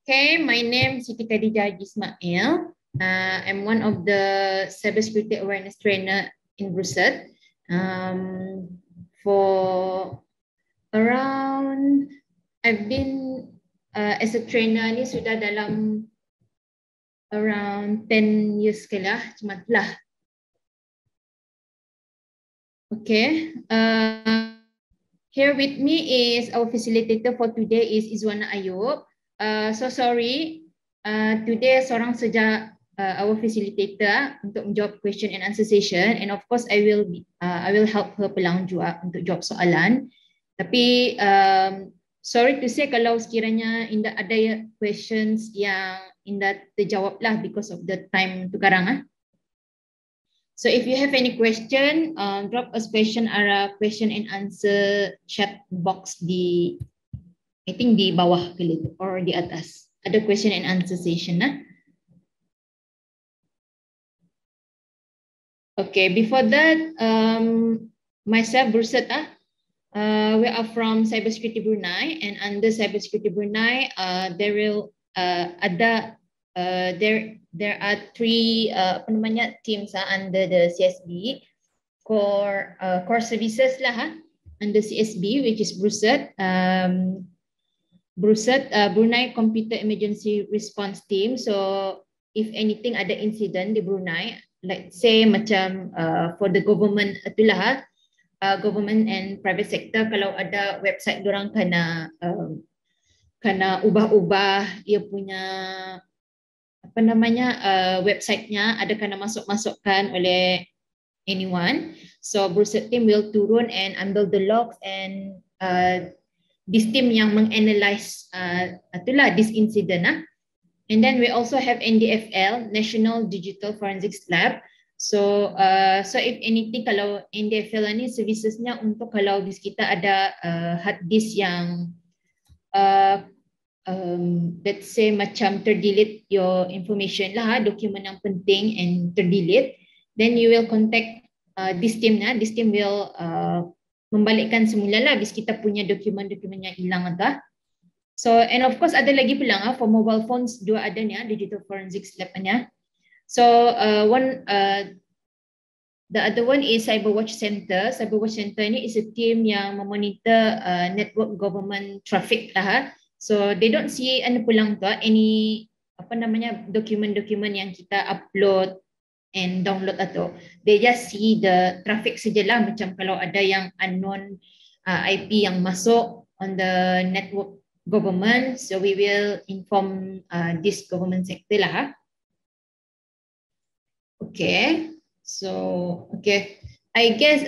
Okay, my name is Siti Khadijah Haji Ismail. I'm one of the cybersecurity awareness trainer in Brussels. For around, I've been as a trainer ni sudah dalam around 10 years ke lah, macam lah. Okay. Here with me is our facilitator for today is Izwana Ayub. So sorry, today seorang saja our facilitator untuk menjawab question and answer session, and of course I will help her pelang juga untuk jawab soalan. Tapi sorry to say kalau sekiranya Indah ada questions yang Indah terjawab lah because of the time sekarang. So if you have any question, drop us question arah question and answer chat box di, I think di bawah kali or di atas. Ada question and answer session nah. Okay, before that, myself Bursat we are from Cybersecurity Brunei, and under Cybersecurity Brunei, there will there are three teams under the CSB core services lah under CSB, which is Bursat Brunei Computer Emergency Response Team. So if anything ada incident di Brunei, like say macam for the government itulah government and private sector, kalau ada website dorang kena ubah-ubah ia punya website-nya, ada kena masukkan oleh anyone. So Bursat team will turun and ambil the logs, and this team yang menganalyze itulah this incident. And then we also have NDFL, National Digital Forensics Lab. So if anything, kalau NDFL ni servicesnya untuk kalau kita ada hard disk yang let's say macam terdelete your information lah, dokumen yang penting and terdelete, then you will contact this team. This team will membalikkan semula lah bis kita punya dokumen-dokumen yang hilang atau. So and of course ada lagi pelang for mobile phones, dua ada ni Digital Forensics Lab nya. So the other one is Cyberwatch Center. Cyberwatch Center ni is a team yang memonitor network government traffic lah. So they don't see any pulang tu any dokumen-dokumen yang kita upload and download atau. They just see the traffic sajalah, macam kalau ada yang unknown IP yang masuk on the network government, so we will inform this government sector lah. Okay, so okay, I guess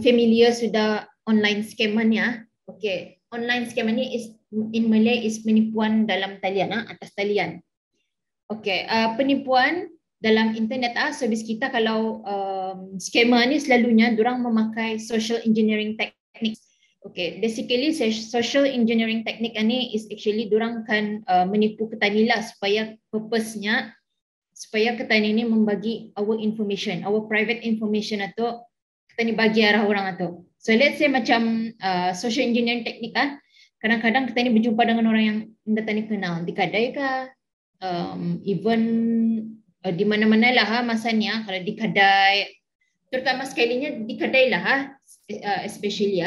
familiar sudah online scam ya. Okay, online scam ni is in Malay is penipuan dalam talian, atas talian. Okay, penipuan dalam internet service kita, kalau scammer ni selalunya dorang memakai social engineering techniques. Okay, basically social engineering technique ni is actually dorang kan menipu petani lah, supaya purpose-nya supaya petani ni membagi our information, our private information atau petani bagi arah orang atau. So let's say macam social engineering technique kadang-kadang petani berjumpa dengan orang yang petani kenal di kedai kah, even di mana-mana lah masanya, kalau di kedai, terutama sekalinya di kedai lah especially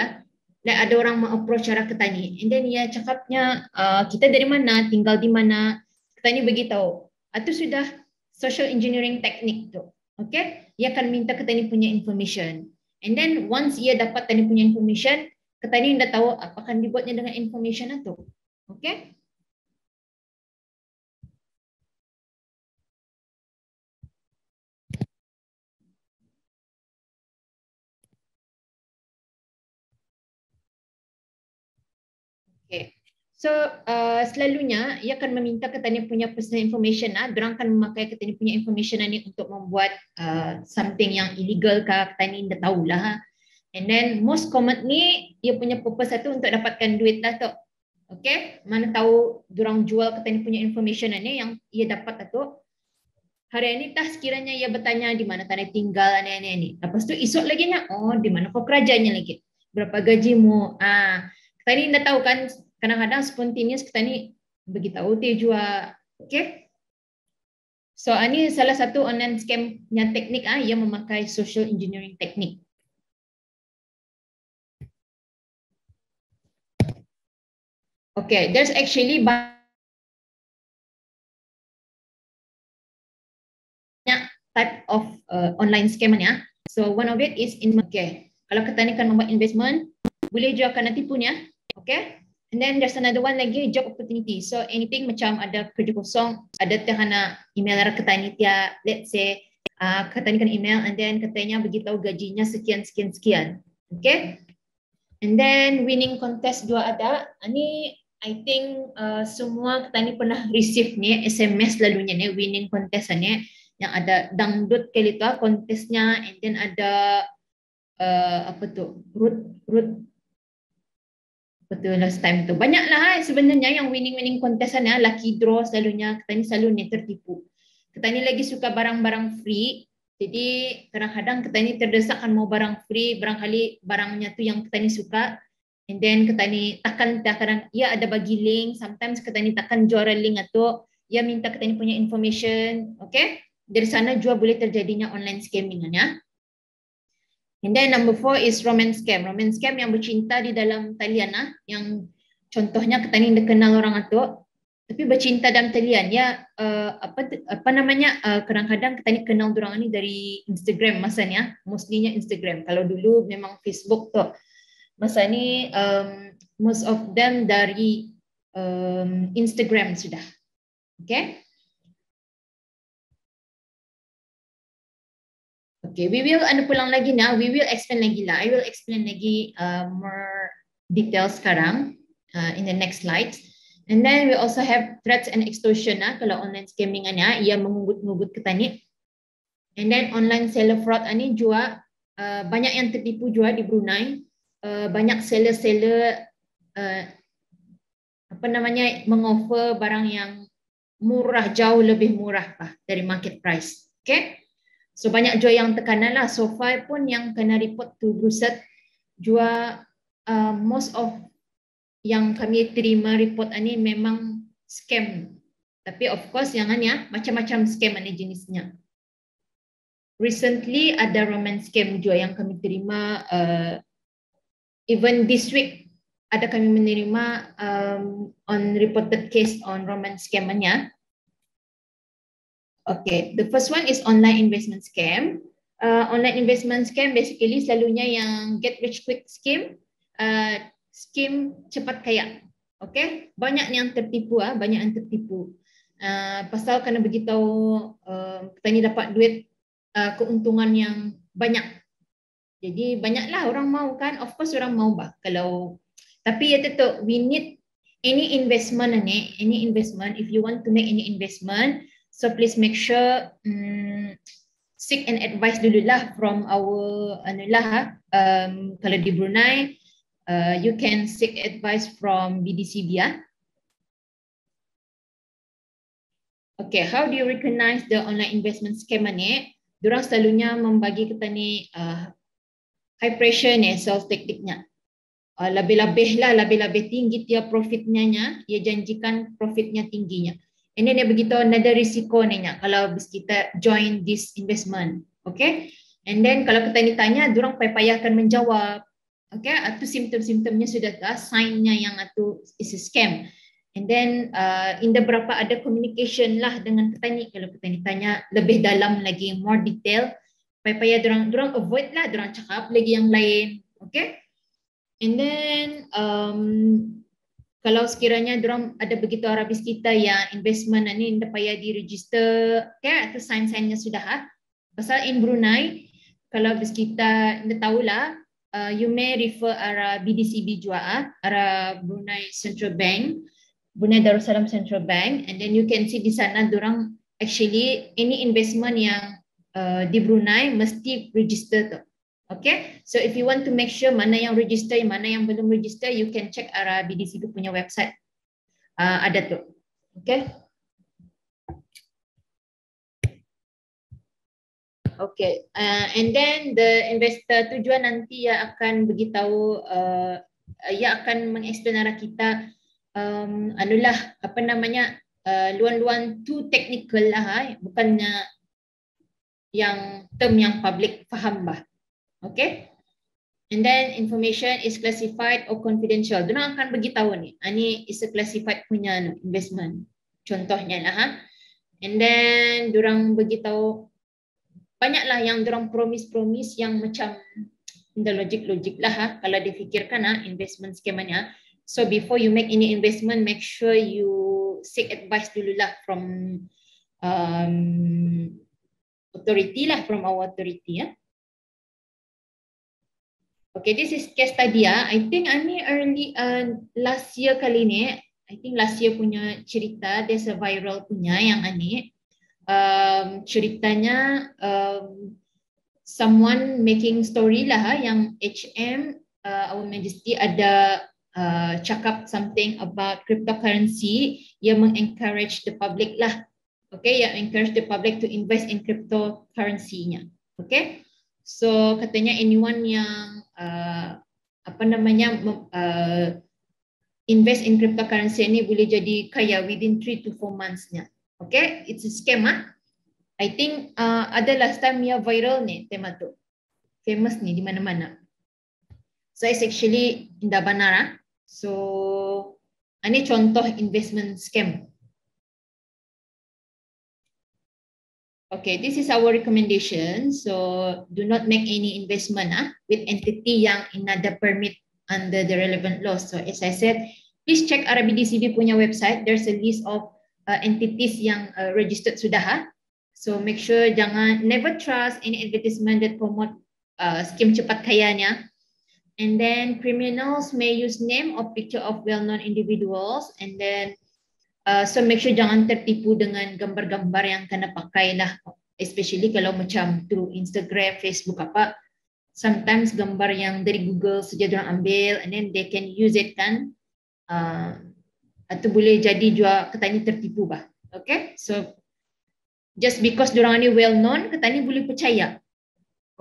like ada orang approach cara petani, and then dia cakapnya kita dari mana, tinggal di mana, petani beritahu, itu sudah social engineering technique tu. Okay, dia akan minta petani punya information, and then once ia dapat petani punya information, petani dah tahu apa akan dibuatnya dengan information itu. Okay. Okay. So selalunya ia akan meminta petani punya personal information. Dorang akan memakai petani punya information ni untuk membuat something yang illegal kah, petani dah tahulah. And then most commonly ia punya purpose itu untuk dapatkan duit lah tu. Okay, mana tahu dorang jual petani punya information ni yang ia dapat tu. Hari ini tak sekiranya ia bertanya di mana tanah tinggal ni. Lepas tu esok lagi di mana kau kerajanya lagi. Berapa gajimu? Petani dah tahu kan, kadang-kadang spontaneous petani beritahu dia juga. Okay. So ini salah satu online scam yang teknik yang memakai social engineering teknik. Okay, there's actually banyak type of online scam ya. So one of it is in kalau kita ni kan membuat investment, boleh juga akan tipu ni ya. Okay. And then there's another one lagi, job opportunity. So anything macam ada kerja kosong, ada terhana email arah ketani dia, let's say ketanikan email and then katanya beritahu gajinya sekian. Okay. And then winning contest juga ada. Ini I think semua ketani pernah receive ni SMS lalunya ni winning contest ni yang ada dangdut kali tu kontesnya, and then ada apa tu root betul last time tu banyaklah sebenarnya yang winning contest ni lucky draw selalunya ketani selalu ni tertipu. Ketani lagi suka barang-barang free, jadi kadang-kadang ketani terdesak kan mau barang free, barangkali barangnya tu yang ketani suka, and then ketani takkan kadang ya ada bagi link, sometimes ketani takkan jual link atau ya minta ketani punya information. Okay, dari sana juga boleh terjadinya online scamming ya. And then number 4 is romance scam. Romance scam yang bercinta di dalam talian yang contohnya ketani dah kenal orang itu tapi bercinta dalam talian ya, apa namanya, kadang-kadang ketani kenal orang ini dari Instagram masanya, mostlynya Instagram. Kalau dulu memang Facebook tuh. Masa ini most of them dari Instagram sudah. Okay? Okay, we will pulang lagi now. We will explain lagi lah. I will explain lagi more details sekarang in the next slide. And then we also have threats and extortion kalau online scamming ia mengugut-ngugut ketani. And then online seller fraud ini juga banyak yang tertipu juga di Brunei. Banyak seller-seller apa namanya mengoffer barang yang murah, jauh lebih murah dari market price. Okay? So banyak juga yang tekanan lah. So far pun yang kena report to Bruset juga most of yang kami terima report ini memang scam. Tapi of course yang ya macam-macam scam ini jenisnya. Recently ada romance scam juga yang kami terima. Even this week ada kami menerima on reported case on romance scam-nya. Okay, the first one is online investment scam. Online investment scam basically selalunya yang get rich quick scheme, scheme cepat kaya. Okay, banyak yang tertipu banyak yang tertipu. Pasal kena beritahu petani dapat duit keuntungan yang banyak. Jadi banyaklah orang mau kan, of course orang mau kalau tapi ya tetap we need any investment if you want to make any investment. So please make sure seek an advice dulu lah from our kalau di Brunei you can seek advice from BDCB Okay, how do you recognize the online investment scam ni? Diorang selalunya membagi kita ni high pressure ni sales taktiknya. Lebih tinggi dia profitnya dia janjikan profitnya tingginya. And then dia begitu ada risiko ni kalau kita join this investment. Okay? And then kalau kita ditanya, diorang payah akan menjawab. Okay? Atau simptom-simptomnya sudah sign-nya yang itu is a scam. And then in the berapa ada communication lah dengan petani. Kalau petani tanya lebih dalam lagi, more detail, payah diorang avoid lah, diorang cakap lagi yang lain. Okay? And then kalau sekiranya diorang ada begitu Arabis kita yang investment ini tidak payah di-register, okay, atau sign-signnya sudah. Pasal in Brunei, kalau habis kita tidak tahulah, you may refer arah BDCB juga, arah Brunei Central Bank, Brunei Darussalam Central Bank, and then you can see di sana diorang actually any investment yang di Brunei mesti register tu. Okay, so if you want to make sure mana yang register, mana yang belum register, you can check arah BDCB punya website. Ada tu. Okay. Okay, and then the investor tujuan nanti ia akan beritahu, ia akan mengeksplain arah kita anulah apa namanya luan-luan too technical lah, bukannya yang term yang public faham bah. Okay. And then information is classified or confidential. Diorang akan beritahu ni, ini is a classified punya investment. Contohnya lah ha. And then diorang beritahu banyaklah yang diorang promise yang macam the logic lah ha. Kalau difikirkan ha, investment skemanya. So before you make any investment, make sure you seek advice dululah from authority lah, from our authority ya. Okay, this is case study ya. I think ini early last year kali ni. I think last year punya cerita, there's a viral punya yang ini. Ceritanya someone making story lah yang HM Our Majesty ada cakap something about cryptocurrency yang mengencourage the public lah. Okay, yang encourage the public to invest in cryptocurrency-nya. Okay. So katanya anyone yang apa namanya invest in cryptocurrency ini boleh jadi kaya within 3 to 4 months-nya. Okay, it's a scam ah. I think ada last time ya viral ni tema tu. Famous ni di mana-mana. So it's actually tidak benar ah. So ini contoh investment scam. Okay, this is our recommendation. So do not make any investment with entity yang another permit under the relevant laws. So as I said, please check RBDCB punya website. There's a list of entities yang registered sudah. So make sure jangan never trust any advertisement that promote skim cepat kayanya. And then criminals may use name or picture of well-known individuals. And then so make sure jangan tertipu dengan gambar-gambar yang kena pakai lah, especially kalau macam through Instagram, Facebook apa, sometimes gambar yang dari Google saja diorang ambil and then they can use it kan, atau boleh jadi juga katanya tertipu bah. Okay, so just because diorang ni well known, katanya boleh percaya.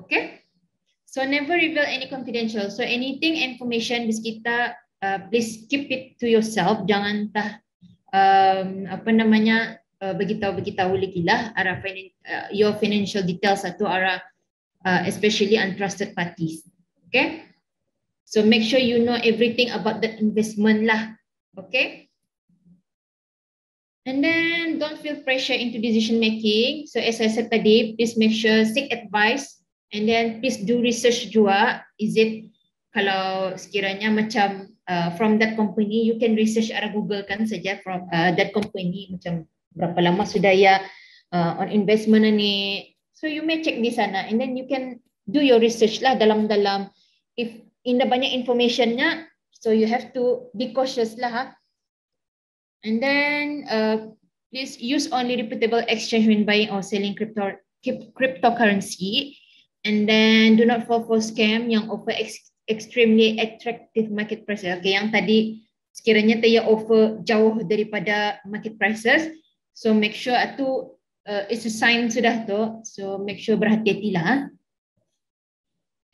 Okay, so never reveal any confidential. So anything information di sekitar, please keep it to yourself. Jangan apa namanya beritahu lagi lah arah your financial details atau arah especially untrusted parties. Okay, so make sure you know everything about that investment lah. Okay, and then don't feel pressure into decision making. So as I said tadi, please make sure seek advice and then please do research juga. Is it kalau sekiranya macam from that company, you can research arah Google kan saja from that company macam berapa lama sudah ya on investment ni. So you may check di sana and then you can do your research lah dalam-dalam. If indah banyak informationnya, so you have to be cautious lah. Ha? And then please use only reputable exchange when buying or selling cryptocurrency. And then do not fall for scam yang offer extremely attractive market prices. Okay, yang tadi sekiranya dia offer jauh daripada market prices, so make sure itu it's a sign sudah tu. So make sure berhati-hatilah.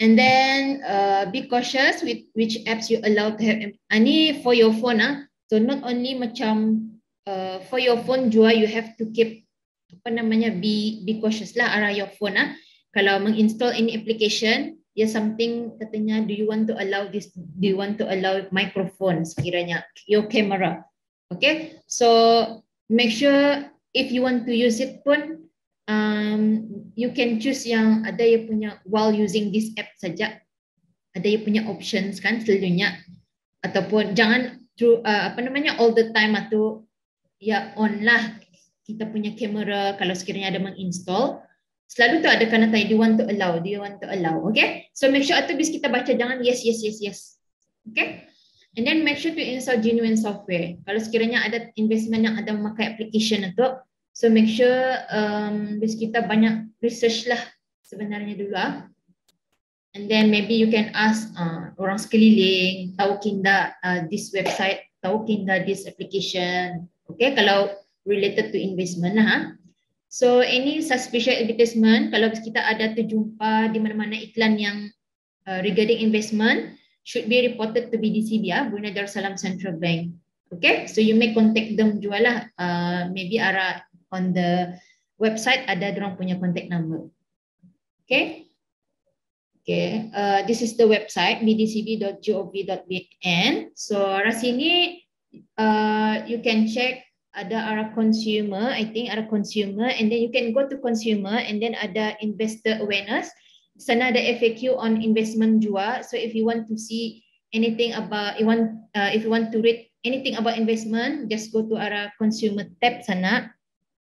And then be cautious with which apps you allow to have. Ani for your phone So not only macam for your phone juga you have to keep apa namanya be cautious lah arah your phone Kalau menginstall any application, something katanya, do you want to allow this? Do you want to allow microphone sekiranya your camera? Okay, so make sure if you want to use it pun, you can choose yang ada yang punya while using this app saja, ada yang punya options kan selalunya, ataupun jangan through apa namanya all the time atau ya on lah kita punya kamera kalau sekiranya ada menginstall. Selalu tu ada kena tanya, do you want to allow? Do you want to allow? Okay? So make sure atau bis kita baca jangan yes. Okay? And then make sure to install genuine software. Kalau sekiranya ada investment yang ada memakai application itu, so make sure bis kita banyak research lah sebenarnya dulu And then maybe you can ask orang sekeliling, tahu kinda this website, tahu kinda this application. Okay? Kalau related to investment So any suspicious advertisement, kalau kita ada terjumpa di mana-mana iklan yang regarding investment, should be reported to BDCB, Brunei Darussalam Central Bank. Okay, so you may contact them juga lah. Maybe on the website ada dorang punya contact number. Okay. Okay, this is the website bdcb.gov.bn. So arah sini you can check ada arah consumer, I think arah consumer, and then you can go to consumer and then ada investor awareness. Sana ada FAQ on investment juga. So if you want to see anything about if you want to read anything about investment, just go to arah consumer tab sana,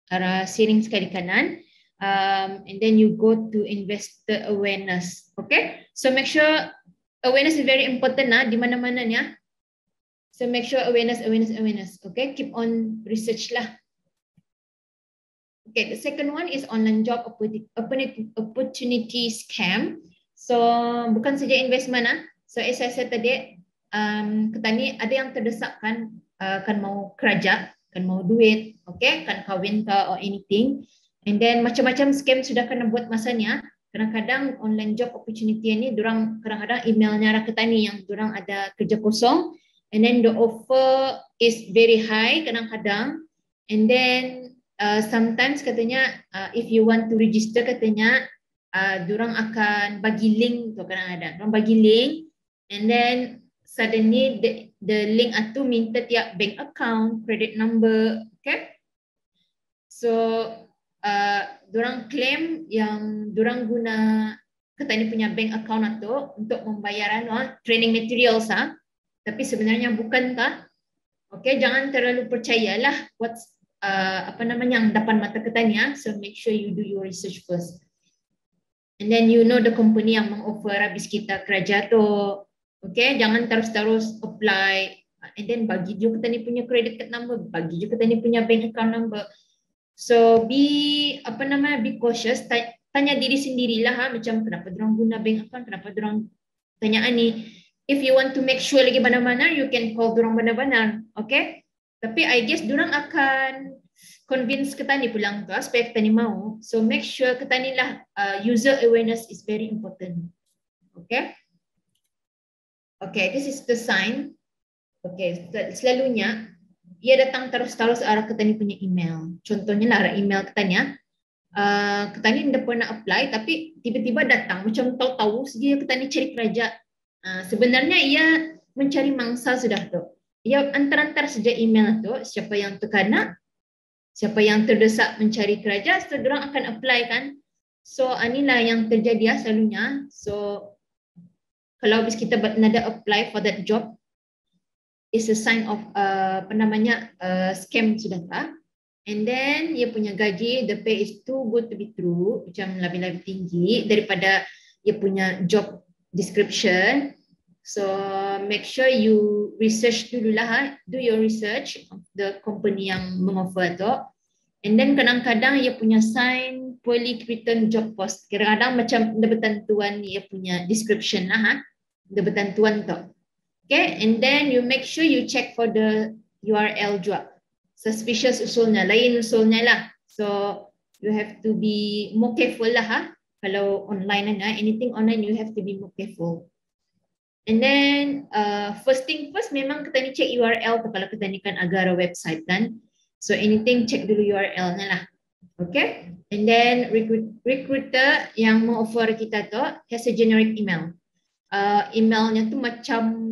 arah siring sekali kanan. And then you go to investor awareness. Okay, so make sure awareness is very important di mana-mana ya. So make sure awareness. Okay, keep on research lah. Okay, the second one is online job opportunity scam. So bukan saja investment So as I said tadi, ketani ada yang terdesak kan mau kerja, kan mau duit, okay, kan kahwin ke or anything. And then macam-macam scam sudah kena buat masanya. Kadang-kadang online job opportunity ni dorang kadang-kadang emailnya arah ketani yang dorang ada kerja kosong, and then the offer is very high kadang-kadang, and then sometimes katanya if you want to register katanya dorang akan bagi link tu kadang-kadang. Dorang bagi link and then suddenly the link itu minta tiap bank account, credit number, okay? So dorang claim yang dorang guna katanya punya bank account itu untuk membayar training materials tapi sebenarnya bukan kah? Okay, jangan terlalu percayalah what's yang depan mata katanya. So make sure you do your research first. And then you know the company yang mengoffer habis kita kerja tu. Okay, jangan terus-terus apply and then bagi juga katanya punya credit card number, bagi juga katanya punya bank account number. So be cautious, tanya diri sendirilah macam kenapa dorang guna bank account, kenapa dorang tanyaan ni. If you want to make sure lagi benar-benar, you can call dorang benar-benar, okay? Tapi I guess dorang akan convince ketani pulang ke supaya ketani mau. So make sure ketani lah user awareness is very important, okay? Okay, this is the sign. Okay, selalunya ia datang terus-terus arah ketani punya email. Contohnya lah arah email ketani ketani tidak pernah apply tapi tiba-tiba datang macam tahu-tahu dia ketani cari kerja. Sebenarnya ia mencari mangsa sudah tu. Ia antar-antar saja email tu siapa yang terkena, siapa yang terdesak mencari kerja, so dorang akan apply kan. So inilah yang terjadi selalunya. So kalau bis kita nada apply for that job, is a sign of scam sudah tak. And then ia punya gaji, the pay is too good to be true, macam lebih-lebih tinggi daripada ia punya job description. So make sure you research dululah, do your research of the company yang mengoffer tu. And then kadang-kadang ia punya sign poorly written job post. Kadang-kadang macam ada bertentuan ia punya description lah ada bertentuan tu. Okay, and then you make sure you check for the URL juga. Suspicious usulnya, lain usulnya lah. So you have to be more careful lah kalau online anything online you have to be more careful. And then first thing first memang kita ni check URL tu kalau kita ni kan Agara website kan. So anything check dulu URL-nya lah. Okay, and then recruiter yang mau offer kita tu has a generic email. Emailnya tu macam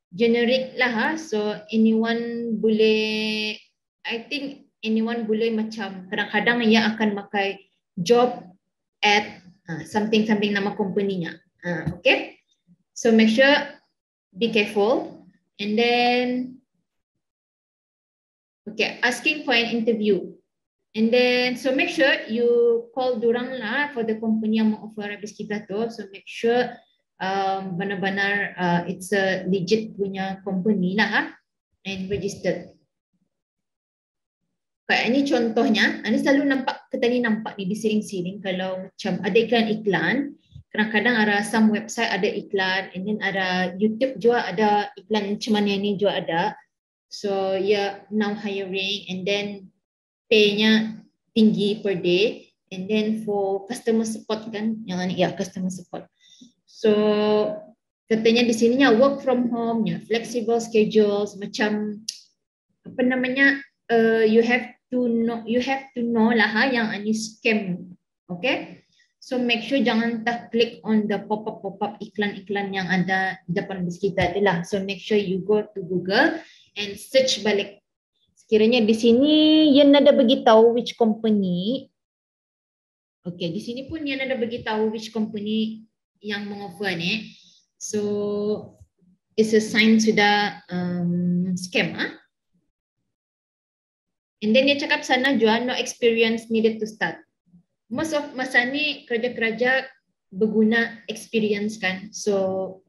generic lah so anyone boleh, I think anyone boleh macam kadang-kadang ia akan pakai job at something nama company-nya. Okay, so make sure be careful. And then okay, asking for an interview, and then so make sure you call dorang lah for the company yang offer habis kita tu. So make sure benar-benar it's a legit punya company lah and registered. Kayak ini contohnya, ini selalu nampak ketani nampak ni di siring-siring kalau macam ada iklan-iklan. Kadang-kadang ada some website ada iklan, and then ada YouTube juga ada iklan macam mana ni juga ada. So yeah, now hiring, and then pay-nya tinggi per day, and then for customer support kan, yang ni ya customer support. So katanya di sininya work from home, ya, flexible schedules, macam apa namanya, you have to know lah yang ini scam, okay? So make sure jangan tak klik on the pop-up iklan-iklan yang ada di depan bus kita itulah. So make sure you go to Google and search balik. Sekiranya di sini yang ada beritahu which company. Okay, di sini pun yang ada beritahu which company yang mengoffer ni. So it's a sign sudah scam, ah. And then dia cakap sana juga no experience needed to start. Most of masa ni kerja-kerja berguna experience kan. So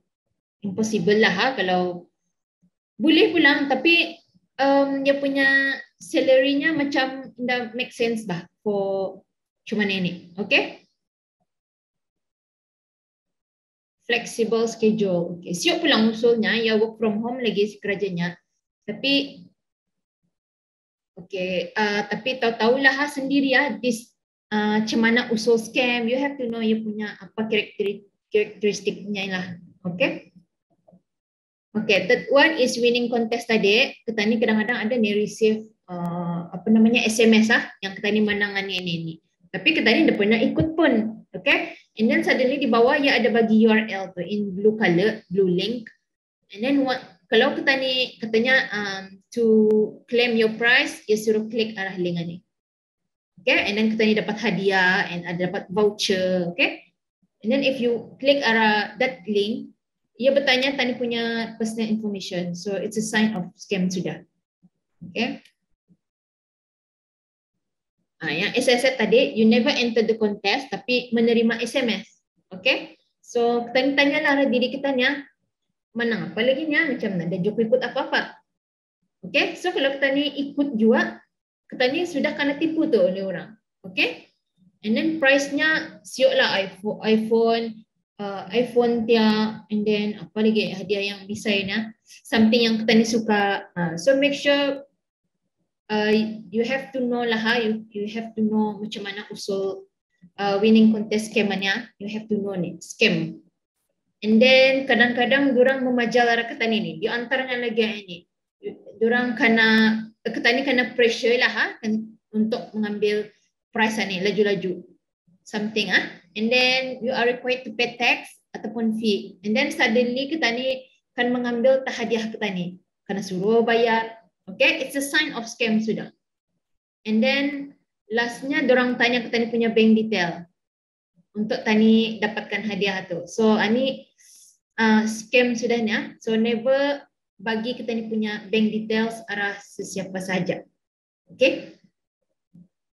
impossible lah kalau boleh pulang tapi dia punya salary-nya macam tidak make sense bah for cuma ini. Okay? Flexible schedule. Okay. Siap pulang usulnya, ya work from home lagi si kerjanya. Tapi okay, tapi tahu-tahulah sendiri ya this macam mana usul scam, you have to know you punya apa karakteristiknya lah. Okay? Okay, third one is winning contest tadi. Kita ni kadang-kadang ada ni receive apa namanya SMS yang kita ni menangan ini. Tapi kita ni dah pernah ikut pun. Okay? And then suddenly di bawah ya ada bagi URL tu in blue color, blue link. And then kalau kita ni katanya to claim your prize, ya suruh klik arah link ni. Okay, and then kita ni dapat hadiah and ada dapat voucher, okay? And then if you click arah that link, ia bertanya tadi punya personal information. So it's a sign of scam sudah. Okay? Yang saya tadi, you never enter the contest tapi menerima SMS. Okay? So kita tanyalah diri kita ni, mana apa lagi ni, macam mana, dia ikut apa-apa. Okay? So kalau kita ni ikut juga, kita ni sudah kena tipu tu oleh orang. Okay? And then price-nya siok lah iPhone dia, and then apa lagi hadiah yang desainnya, something yang kita ni suka. So make sure you have to know lah, you have to know macam mana usul winning contest scam-nya. You have to know ni scam. And then kadang-kadang diorang memajal arah kita ni. Di antaranya lagi ini, diorang kita ni kena pressure lah untuk mengambil price ni laju-laju something and then you are required to pay tax ataupun fee, and then suddenly kita ni akan mengambil hadiah kita ni kena suruh bayar. Okay, it's a sign of scam sudah. And then lastnya dorang tanya kita ni punya bank detail untuk tani dapatkan hadiah tu. So ini scam sudahnya. So never bagi kita ni punya bank details arah sesiapa saja. Okay,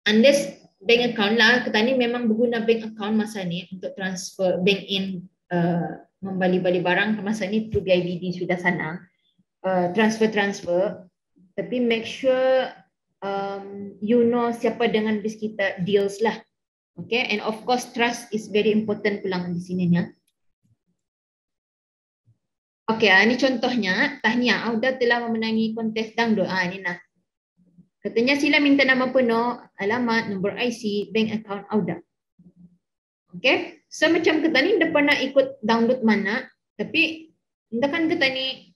unless bank account lah, kita ni memang berguna bank account masa ni untuk transfer bank in, membali-bali barang masa ni through BIBD sudah sana, transfer. Tapi make sure you know siapa dengan bis kita deals lah. Okay, and of course trust is very important pulang di sini ya. Okay, ini contohnya, tahniah, Auda telah memenangi kontes dangdut. Ini nah. Katanya sila minta nama penuh, alamat, nombor IC, bank account Auda. Okay, so macam kita ni dah pernah ikut dangdut mana, tapi entah kan kita ni,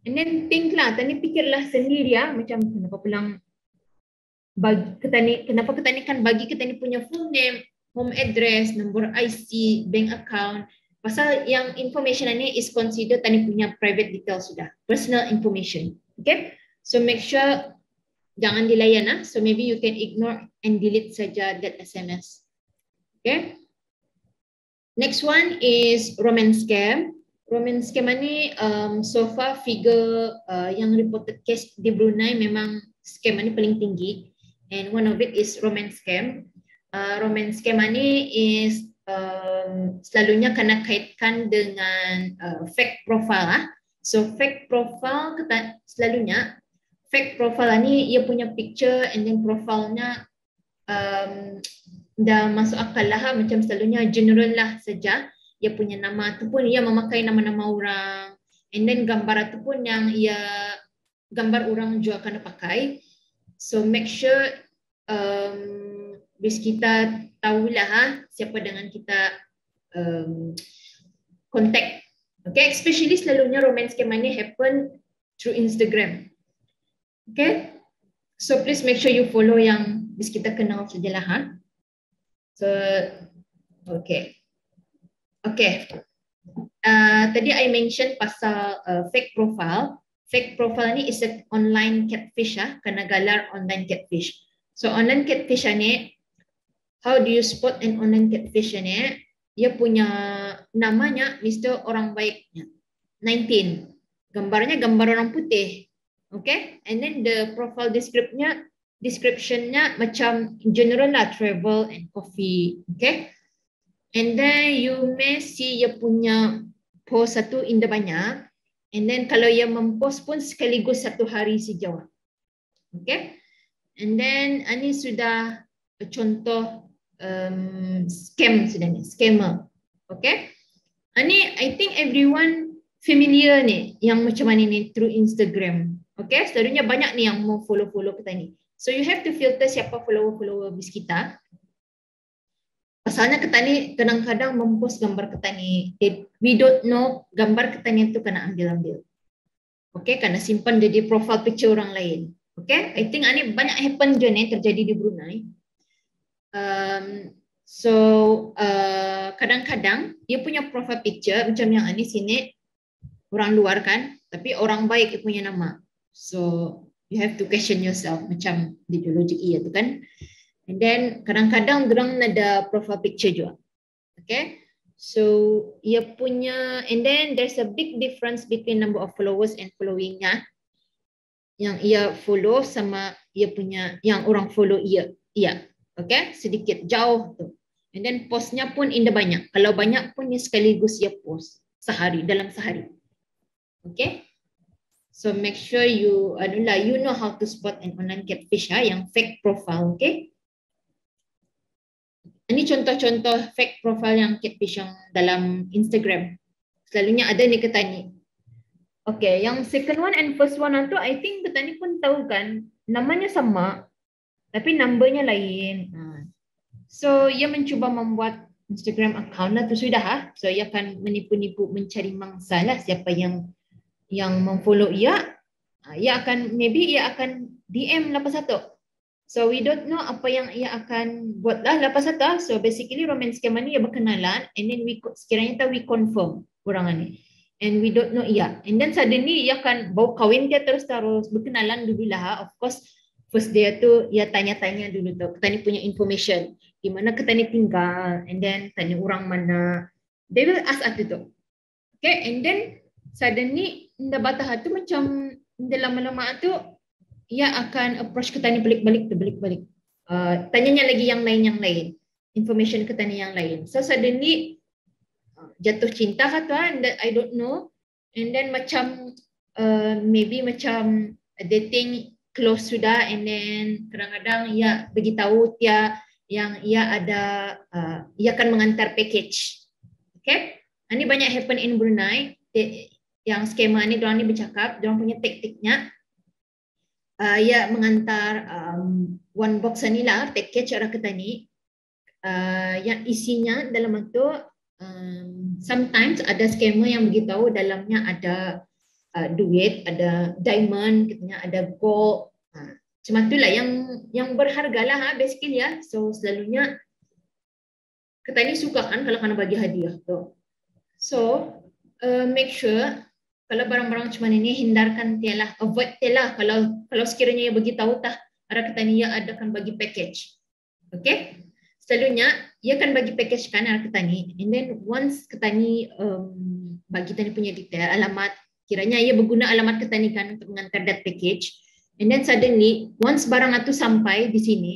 and then think lah, kita ni fikirlah sendiri ya, macam kenapa pulang bagi kita ni, kenapa kita ni kan bagi kita ni punya full name, home address, nombor IC, bank account. Pasal yang information ini is considered tadi punya private detail sudah, personal information. Okay, so make sure jangan dilayan. So maybe you can ignore and delete saja that SMS. Okay. Next one is romance scam. Romance scam ini so far figure yang reported case di Brunei memang scam ini paling tinggi, and one of it is romance scam. Romance scam ini is selalunya kena kaitkan dengan fake profile. So fake profile selalunya fake profile ni ia punya picture and then profilenya dah masuk akal lah, macam selalunya general lah saja ia punya nama ataupun ia memakai nama-nama orang, and then gambar ataupun yang ia gambar orang juga kena pakai. So make sure bis kita tahulah siapa dengan kita contact Okay, especially selalunya romance scam ni happen through Instagram. Okay, so please make sure you follow yang kita kenal sajalah ha. So, okay. Okay. Tadi I mention pasal fake profile. Fake profile ni is an online catfish kena galar online catfish. So online catfish ni, how do you spot an online catfish ni? Dia punya namanya Mr. Orang Baiknya 19. Gambarnya gambar orang putih. Okay? And then the profile descriptionnya macam general lah, travel and coffee. Okay? And then you may see dia punya post satu indah banyak. And then kalau ia mempost pun sekaligus satu hari sejauh. Okay? And then ini sudah contoh scam sudah ni, scammer. Okay? Ini I think everyone familiar ni yang macam mana ni through Instagram. Okay? Selalunya banyak ni yang mau follow kita ni. So you have to filter siapa follower bis kita. Pasalnya kita ni kadang-kadang mempost gambar kita ni. We don't know gambar kita ni tu kena ambil-ambil. Okay? Kena simpan jadi profile picture orang lain. Okay? I think ini banyak happen je ni terjadi di Brunei. Kadang-kadang dia punya profile picture macam yang ini sini orang luar kan, tapi orang baik dia punya nama. So you have to question yourself macam di logik iya tu kan. And then kadang-kadang orang ada profile picture juga. Okay? So ia punya, and then there's a big difference between number of followers and followingnya. Yang ia follow sama ia punya yang orang follow ia. Okay, sedikit jauh tu. And then postnya pun indah banyak. Kalau banyak pun ia sekaligus ia post dalam sehari. Okay, so make sure you know how to spot an online catfish yang fake profile. Okay, ini contoh-contoh fake profile yang catfish yang dalam Instagram. Selalunya ada ni kita ni. Okay, yang second one and first one tu I think kita ni pun tahu kan, namanya sama. Tapi numbernya lain. So, ia mencuba membuat Instagram account lah tu sudah. So, ia akan menipu-nipu, mencari mangsa lah siapa yang memfollow ia. Ia akan DM lepas satu. So, we don't know apa yang ia akan buat lah lepas satu. So, basically romance scam ni ia berkenalan and then sekiranya we confirm orang ni. And we don't know ia. And then suddenly ia akan bawa kahwin dia terus berkenalan dulu lah. Of course, first dia tu ia tanya-tanya dulu tu, kita ni punya information, di mana kita ni tinggal, and then tanya orang mana. They will ask after tu. Okay, and then suddenly dah batah tu macam dah lama-lama tu ia akan approach kita ni balik-balik. Tanyanya lagi yang lain, information kita ni yang lain. So suddenly jatuh cinta kata, and I don't know, and then macam maybe macam dating close sudah, and then kadang-kadang ia beritahu dia yang ia akan mengantar package. Okay? Ini banyak happen in Brunei. Yang skema ni, diorang ni bercakap, diorang punya taktiknya, ia mengantar one box ni lah, package orang kita ni, yang isinya dalam itu, sometimes ada skema yang beritahu dalamnya ada duit, ada diamond, katanya ada gold, macam itulah yang berharga lah basically ya. So selalunya kita ni suka kan kalau kena bagi hadiah tu. So make sure kalau barang-barang macam ini hindarkan tialah, avoid tialah kalau sekiranya ia bagi tahu tah arah kita ni ia adakan bagi package. Okay? Selalunya ia akan bagi package kan arah kita ni, and then once kita ni bagi kita ni punya detail, alamat, kiranya ia berguna alamat kita ni kan untuk mengantar that package, and then suddenly once barang itu sampai di sini,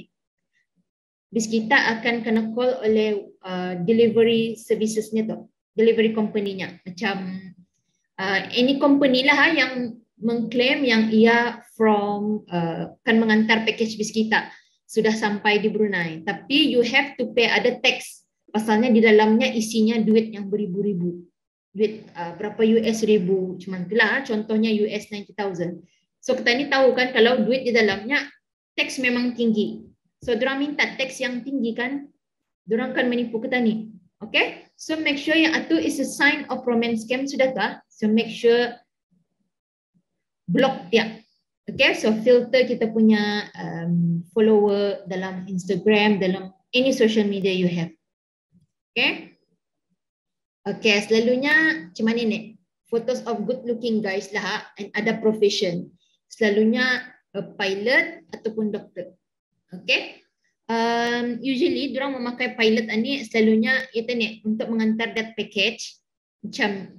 bis kita akan kena call oleh delivery servicesnya tu, delivery company-nya, macam any company lah yang mengklaim yang ia kan mengantar package bis kita sudah sampai di Brunei, tapi you have to pay ada tax, pasalnya di dalamnya isinya duit yang beribu-ribu. Duit berapa US ribu, cuman itulah contohnya US 90,000. So kita ni tahu kan kalau duit di dalamnya tax memang tinggi. So diorang minta tax yang tinggi kan, diorang kan menipu kita ni. Okay? So make sure yang itu is a sign of romance scam sudah kah? So make sure block dia. Okay, so filter kita punya follower dalam Instagram, dalam any social media you have. Okay. Okay, selalunya macam mana ni? Photos of good looking guys lah and ada profession. Selalunya a pilot ataupun doktor. Okay. Usually diorang memakai pilot ni selalunya itu ni untuk mengantar that package macam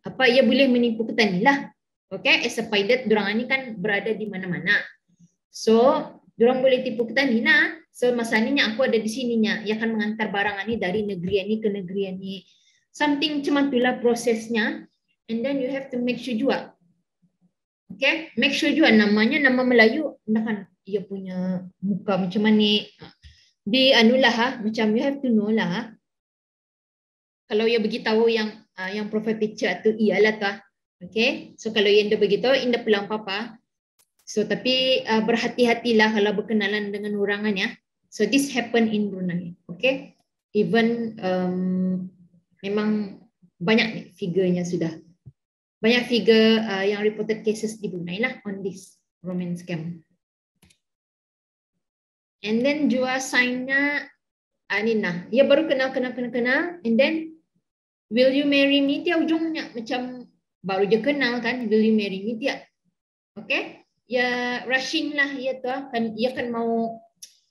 apa ia boleh menipu petani lah. Okay, as a pilot diorang ni kan berada di mana-mana. So diorang boleh tipu petani lah. So masanya aku ada di sininya, ia akan mengantar barang ni dari negeri ni ke negeri ni. Something macam itulah prosesnya. And then you have to make sure juga. Okay, make sure juga namanya nama Melayu, kan ia punya muka macam mana. Di anulah macam you have to know lah. Kalau ia beritahu yang profile picture tu iyalah kah. Okay, so kalau yang dia beritahu indah pulang apa-apa. So tapi berhati-hatilah kalau berkenalan dengan orang kan ya. So this happen in Brunei. Okay, even memang banyak nih figurnya sudah. Banyak figure yang reported cases di Brunei lah on this romance scam. And then jua sign-nya ni nah, dia baru kenal and then will you marry me dia ujungnya macam baru dia kenal kan, will you marry me dia. Okay? Ya rushing lah ia tu kan, ia kan mau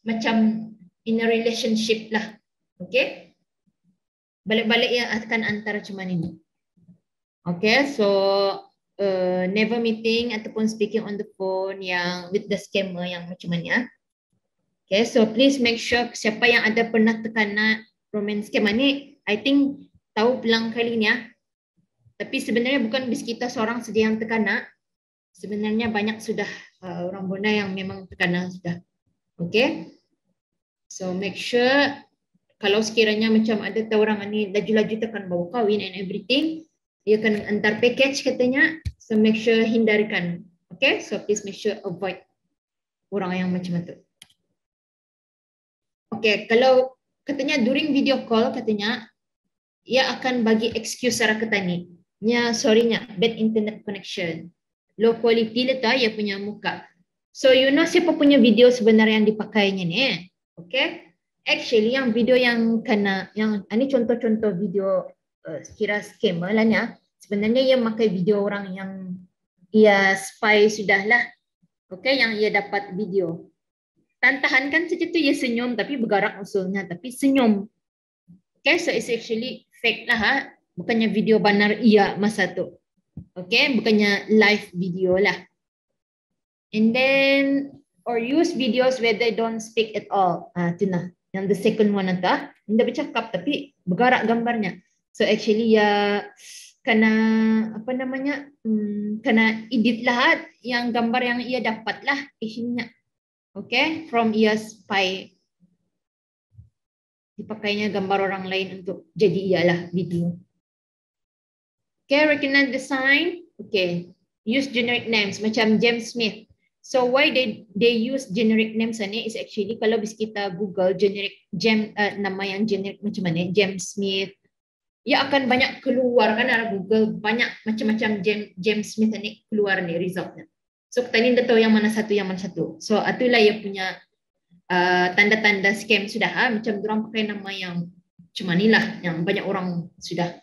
macam in a relationship lah. Okay? Balik-balik ya akan antara cuman ini. Okay, so never meeting ataupun speaking on the phone yang with the scammer yang macam mana. Okay, so please make sure siapa yang ada pernah terkena romance scam ni, I think tahu pelang kali ni ya. Tapi sebenarnya bukan bis kita seorang saja yang terkena. Sebenarnya banyak sudah orang Brunei yang memang terkena sudah. Okay, so make sure kalau sekiranya macam ada orang ni laju-laju tekan bawa kahwin and everything, dia akan antar package katanya, so make sure hindarkan. Okay, so please make sure avoid orang yang macam itu. Okay, kalau katanya during video call katanya, ia akan bagi excuse secara ketani. Nya sorrynya, bad internet connection, low quality letak ia punya muka. So you know siapa punya video sebenarnya yang dipakainya ni? Okay, actually yang video yang kena, yang ini contoh-contoh video kira scammer lah ni. Sebenarnya ia pakai video orang yang ia spy sudahlah. Okay, yang ia dapat video. Tahan kan saja tu ia senyum tapi bergerak usulnya tapi senyum. Okay, so it's actually fake lah. Bukannya video benar ia masa tu. Okay, bukannya live video lah. And then or use videos where they don't speak at all. Tu nah. Yang the second one ada, dia bercakap tapi bergerak gambarnya. So actually ya kena apa namanya? Kena edit lah yang gambar yang ia dapat lah isinya. Okay, from ia spy. Dipakainya gambar orang lain untuk jadi ialah video. Okay, recognize the sign. Okay, use generic names macam James Smith. So why they use generic names ni is actually kalau bis kita Google generic nama yang generic macam mana James Smith, ia akan banyak keluar kan ada Google banyak macam-macam James Smith ni keluar ni resultnya. So kita ni dah tahu yang mana satu. So itulah ia punya tanda-tanda scam sudah macam orang pakai nama yang macam inilah yang banyak orang sudah.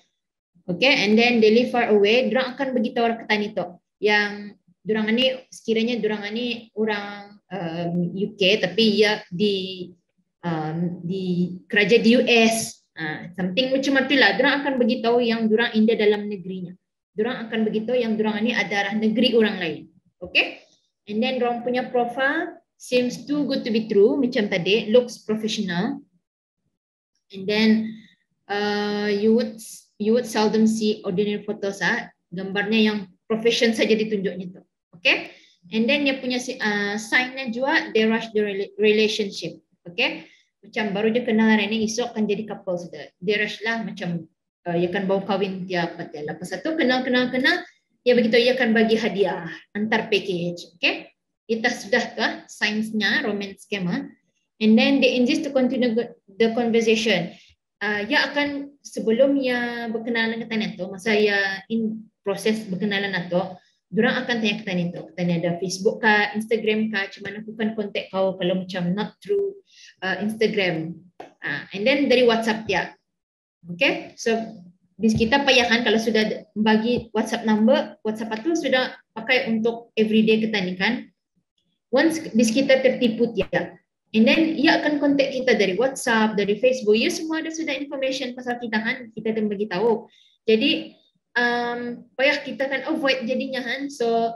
Okay, and then they live far away, orang akan beritahu orang ketani tu yang dorang ni sekiranya dorang ni orang UK tapi ia di kerajaan di US, something macam itulah. Dorang akan beritahu yang dorang indah dalam negerinya. Dorang akan beritahu yang dorang ni adalah negeri orang lain. Okay, and then dorang punya profile seems too good to be true macam tadi, looks professional, and then you would seldom see ordinary photos. Gambarnya yang profession saja ditunjuknya tu. Okay, and then dia punya sign-nya juga they rush the relationship. Okay, macam baru dia kenal hari ni, esok akan jadi couple sudah. Dia rush lah macam ia akan bawa kahwin dia patel. Lepas itu kenal, dia begitu ia akan bagi hadiah antar package. Okay, itu sudah ke signs-nya romance scam. And then they insist to continue the conversation. ia akan sebelum ia berkenalan dengan itu, masa ia in proses berkenalan itu, diorang akan tanya ke tanya itu, tanya ada Facebook kah, Instagram kah, macam mana aku kan kontak kau kalau macam not through Instagram, and then dari WhatsApp dia, okay? So bis kita payahkan kalau sudah bagi WhatsApp number, WhatsApp itu sudah pakai untuk everyday ketanikan. Once bis kita tertipu dia, and then ia akan kontak kita dari WhatsApp, dari Facebook, ya semua ada sudah information pasal kita kan, kita akan bagi tahu. Jadi payah kita kan avoid jadinya kan. So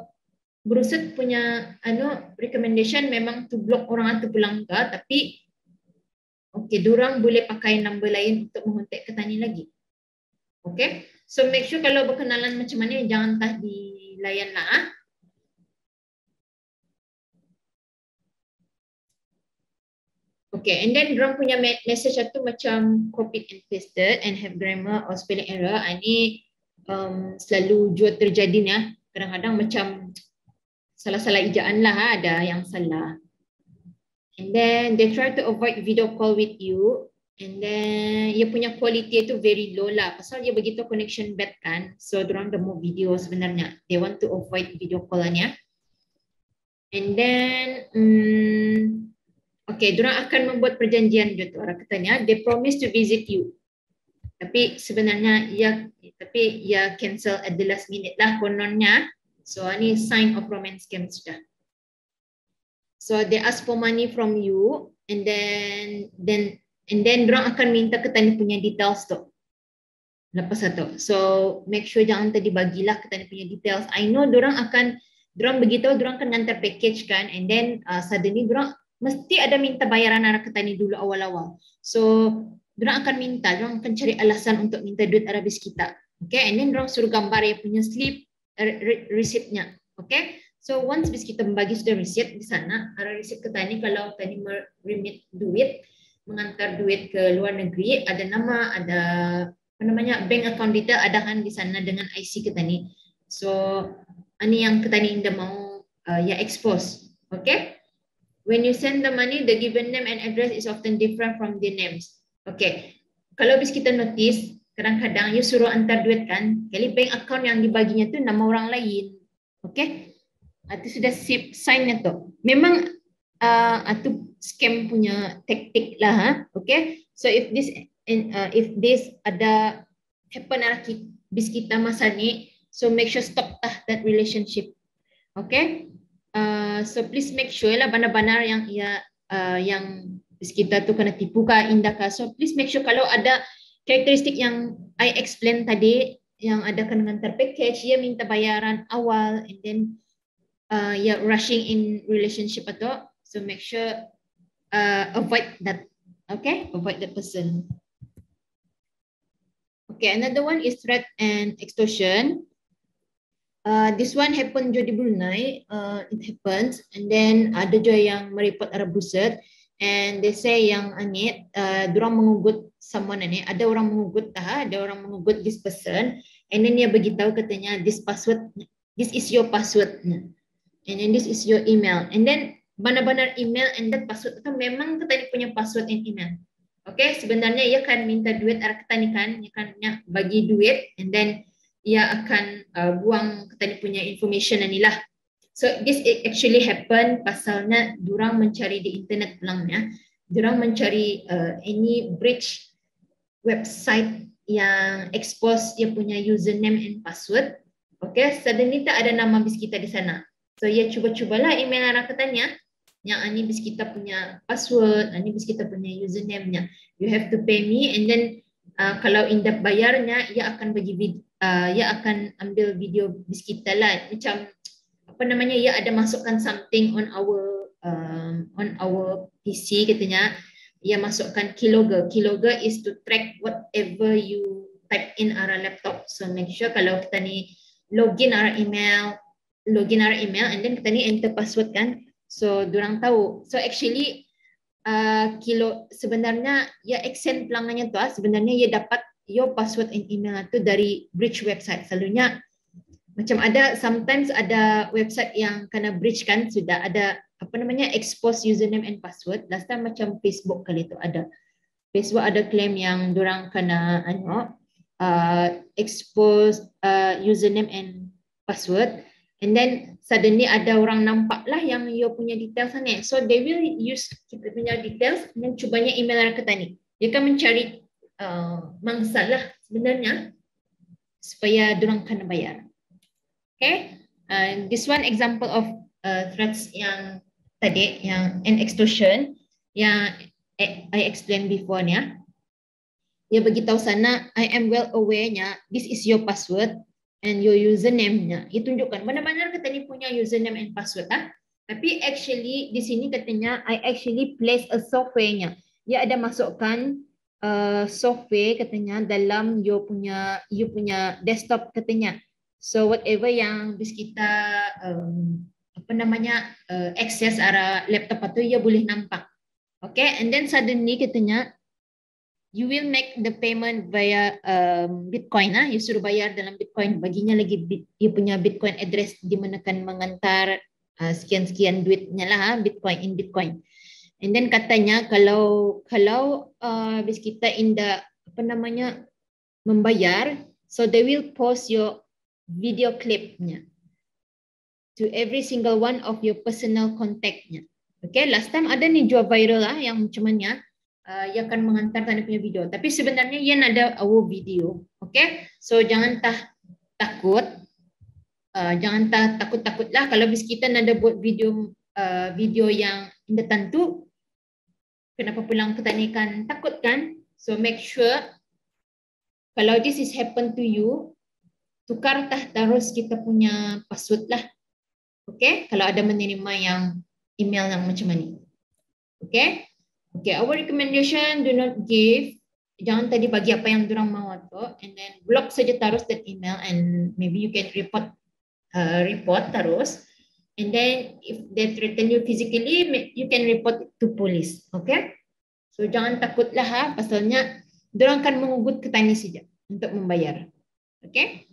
Brusut punya recommendation memang to block orang itu pulang ke, tapi okay, durang boleh pakai number lain untuk mengontak ke tani lagi. Okay, so make sure kalau berkenalan macam mana jangan tah dilayan lah. Okay, and then dorang punya message itu macam copied and pasted and have grammar or spelling error. Ini selalu juga terjadi ya. Kadang-kadang macam salah-salah ejaan lah, ada yang salah. And then they try to avoid video call with you. And then ia punya quality itu very low lah. Pasal dia begitu connection bad kan. So dorang dah mau video sebenarnya. They want to avoid video callannya. And then okay, dorang akan membuat perjanjian gitu. Orang katanya, they promise to visit you. Tapi sebenarnya ia cancel at the last minute lah kononnya. So ini sign of romance scam sudah. So they ask for money from you, and then dorang akan minta ke tani punya details tu. Lepas itu. So make sure jangan tadi bagilah ke tani punya details. I know dorang begitu dorang akan ngantar package kan, and then suddenly dorang mesti ada minta bayaran anak ketani dulu awal-awal. So, dorang akan dorang akan cari alasan untuk minta duit Arabis kita. Okay, and then dorang suruh gambar yang punya slip, receipt-nya. Okay, so once bis kita membagi sudah receipt di sana, ada receipt ketani kalau tani remit duit, mengantar duit ke luar negeri, ada nama, ada bank account detail, ada kan di sana dengan IC ketani. So, ini yang ketani yang mau ya expose. Okay. When you send the money, the given name and address is often different from the names. Okay, kalau bis kita notice, kadang-kadang you suruh antar duit kan, kali bank account yang dibaginya tu nama orang lain. Okay, itu sudah sign itu. Memang itu scam punya taktik lah. Ha? Okay, so if this ada happen bis kita masa ni, so make sure stop that relationship. Okay. So please make sure lah benar-benar yang kita tu kena tipu kah, indah kah. So please make sure kalau ada karakteristik yang I explain tadi, yang ada kena ngantar package, ia minta bayaran awal, and then rushing in relationship atau, so make sure avoid that. Okay, avoid that person. Okay, another one is threat and extortion. This one happened juga di Brunei. It happens, and then ada juga yang mereport Arab Brusut, and they say yang dorang mengugut someone ini. Ada orang mengugut this person, and then dia beritahu katanya this is your password, and then this is your email, and then benar-benar email and that password itu memang katanya punya password and email. Okay, sebenarnya ia akan minta duit arah ketanikan, ia akan bagi duit, and then ia akan buang ketani punya information inilah. So this actually happen pasalnya durang mencari di internet pulangnya, durang mencari any breach website yang expose dia punya username and password. Okay, suddenly tak ada nama bis kita di sana. So ia cuba-cubalah email arah ketanya, yang ini bis kita punya password, ini bis kita punya username-nya. You have to pay me, and then kalau indah bayarnya, ia akan bagi ia akan ambil video bis kita lah, macam ia ada masukkan something on our PC katanya, ia masukkan keylogger. Keylogger is to track whatever you type in our laptop. So make sure kalau kita ni login our email, and then kita ni enter password kan, so dorang tahu. So actually sebenarnya ia extend pelangannya tu, sebenarnya ia dapat your password and email itu dari breach website. Selalunya macam sometimes ada website yang kena breach kan, sudah ada expose username and password. Last time macam Facebook kali itu ada. Facebook ada claim yang diorang kena expose username and password, and then suddenly ada orang nampak lah yang you punya details sana. So they will use kita punya details dan cubanya email orang ke tani. Dia akan mencari mangsa lah sebenarnya supaya diorang kena bayar. Okay, this one example of threats yang tadi, yang an extortion yang I explained before nya. Dia beritahu sana, I am well aware nya, this is your password and your username nya. Dia tunjukkan benar-benar kita ni punya username and password Tapi actually di sini katanya I actually place a software nya. Dia ada masukkan software katanya dalam you punya desktop katanya. So whatever yang bis kita access arah laptop itu ia boleh nampak. Okay, and then suddenly katanya you will make the payment via Bitcoin. You suruh bayar dalam Bitcoin. Baginya lagi you punya Bitcoin address di mana kan mengantar sekian-sekian duitnya lah, Bitcoin in Bitcoin. And then katanya kalau bis kita membayar, so they will post your video clipnya to every single one of your personal contactnya. Okay, last time ada nih jual viral yang macam mana ia akan mengantarkan dia punya video. Tapi sebenarnya ia ada our video. Okay, so jangan takut. Jangan takut-takutlah kalau bis kita ada buat video yang tidak tentu. Kenapa pulang ketanikan takut kan? So make sure kalau this is happen to you, tukar terus kita punya password lah. Okay, kalau ada menerima yang email yang macam ni. Okay, our recommendation, do not give. Jangan tadi bagi apa yang diorang mahu tu, and then block saja terus that email, and maybe you can report terus. And then if they threaten you physically, you can report it to police. Okay, so jangan takutlah pasalnya diorang akan mengugut ke tani saja untuk membayar. Okay.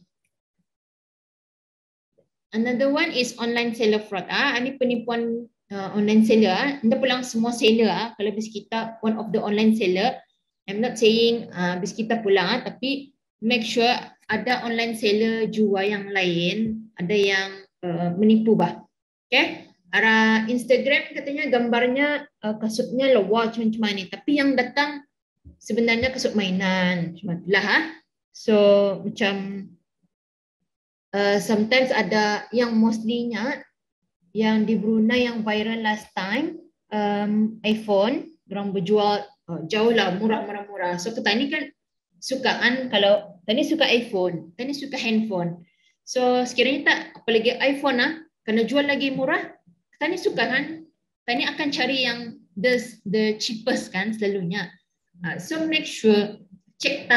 Another one is online seller fraud. Ini penipuan online seller. Anda pulang semua seller. Kalau bis kita one of the online seller, I'm not saying bis kita pulang, tapi make sure ada online seller jual yang lain, ada yang menipu bah. Okay? Arah Instagram katanya gambarnya kasutnya lawa macam ni, tapi yang datang sebenarnya kasut mainan. Cuma itulah. So macam sometimes ada yang mostly-nya yang di Brunei yang viral last time, iPhone, orang berjual jauh lah murah. So kita ni kan suka kan, kalau tadi suka iPhone, tadi suka handphone. So sekiranya tak, apalagi iPhone kena jual lagi murah, kita ni suka kan, tadi akan cari yang the cheapest kan selalunya. So make sure check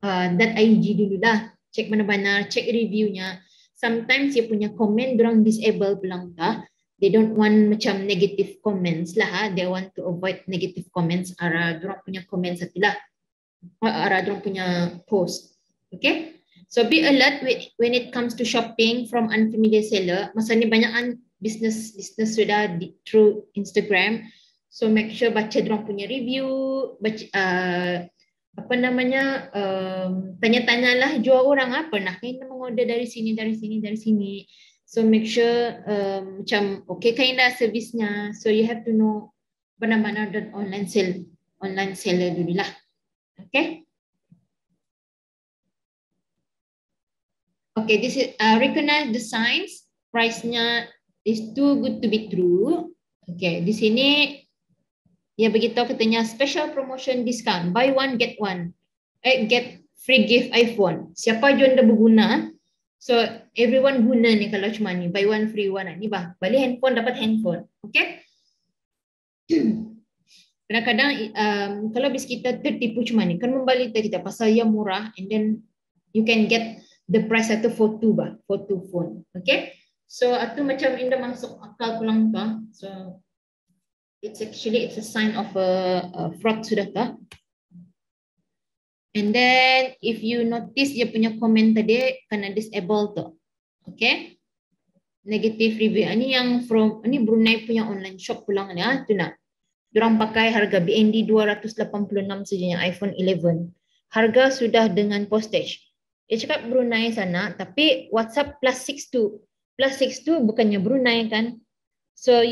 .ig dulu dah. Cek benar-benar, cek reviewnya. Sometimes dia punya komen dorang disable pulang they don't want macam negative comments lah. They want to avoid negative comments arah dorang punya comments satilah. Arah dorang punya post. Okay? So be alert when it comes to shopping from unfamiliar seller. Masa ni banyak business sudah through Instagram. So make sure baca dorang punya review, baca tanya-tanyalah jual orang pernah kita mengorder dari sini. So make sure macam okay kan dah servisnya. So you have to know benar-benar dan online seller dulu lah. Okay. Okay, this is recognize the signs. Price-nya is too good to be true. Okay, di sini dia beritahu katanya special promotion discount, buy one get one, get free gift iPhone. Siapa jual dah berguna, so everyone guna ni kalau cuma ni buy one free one ni bah, beli handphone dapat handphone. Okay. Kadang-kadang kalau bis kita tertipu cuma ni kan membalik kita pasal yang murah, and then you can get the price atau for two phone. Okay. So itu macam indah masuk akal pulang tu. So it's a sign of a fraud sudah tak. And then if you notice dia punya komen tadi kena disable tu. Okay. Negative review. Ini yang ini Brunei punya online shop pulang ni tu nak. Diorang pakai harga BND 286 saja iPhone 11. Harga sudah dengan postage. Dia cakap Brunei sana, tapi WhatsApp +62. +62 bukannya Brunei kan? So,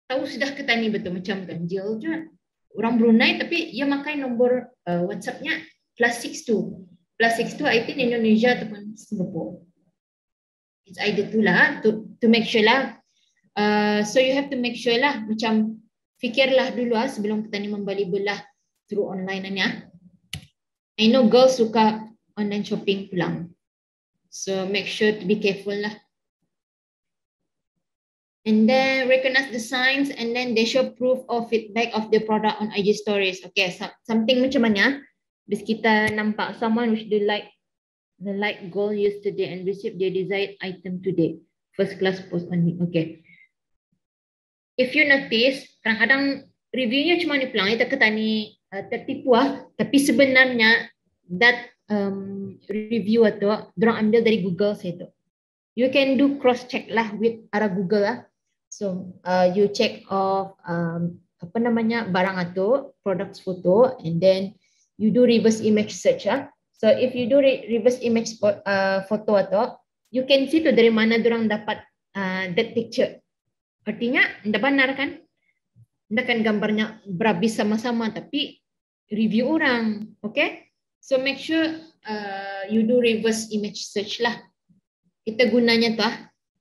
tahu sudah ke tani betul macam ganjil je. Orang Brunei tapi ia pakai nombor WhatsApp-nya +62. +62 I think Indonesia ataupun Singapore. It's either tu lah, to make sure lah. So you have to make sure lah, macam fikirlah dulu lah sebelum kita ni membeli belah through online ni. I know girls suka online shopping pulang. So make sure to be careful lah. And then recognize the signs and then they show proof of feedback of the product on IG stories. Okay, something macam mana? Bis kita nampak someone which the light goal yesterday and receive their desired item today. First class post only. Okay. If you notice, kadang-kadang reviewnya cuma ni pelang, kita kata ni tertipu lah. Tapi sebenarnya that review itu, dorang ambil dari Google saya tu. You can do cross check lah with arah Google lah. So you check of apa namanya barang itu, products photo, and then you do reverse image search lah. So if you do reverse image photo itu, you can see tu dari mana dorang dapat that picture. Artinya, anda benar kan? Anda kan gambarnya berhabis sama-sama, tapi review orang, okay? So make sure you do reverse image search lah. Kita gunanya tu,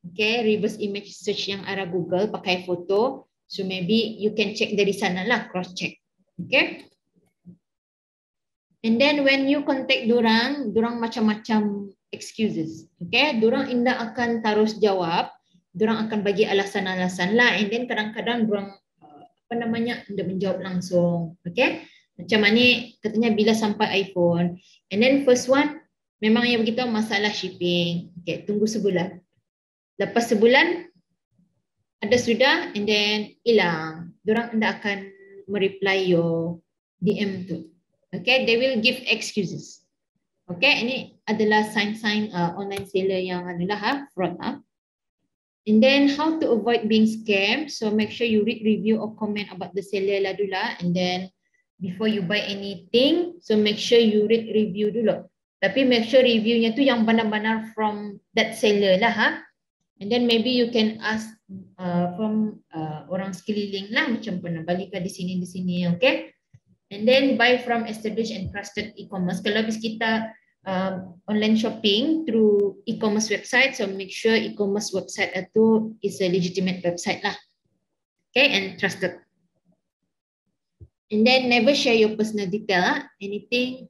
okay? Reverse image search yang arah Google pakai foto. So maybe you can check dari sana lah, cross check, okay? And then when you contact dorang macam-macam excuses, okay? Dorang indah akan terus jawab. Dorang akan bagi alasan-alasan lah, and then kadang-kadang dorang apa namanya tidak menjawab langsung, okay? Macam mana katanya bila sampai iPhone, and then first one memang yang begitu masalah shipping, okay? Tunggu sebulan, lepas sebulan ada sudah, and then hilang. Dorang tidak akan mereply your DM tu, okay? They will give excuses, okay? Ini adalah sign-sign online seller yang adalah fraud . And then how to avoid being scammed. So make sure you read review or comment about the seller lah dulu. And then before you buy anything, so make sure you read review dulu. Tapi make sure reviewnya tu yang benar-benar from that seller lah. And then maybe you can ask from orang sekeliling lah, macam pernah balik di sini, okay? And then buy from established and trusted e-commerce. Kalau bis kita online shopping through e-commerce website, so make sure e-commerce website itu is a legitimate website lah, okay, and trusted. And then never share your personal detail, anything.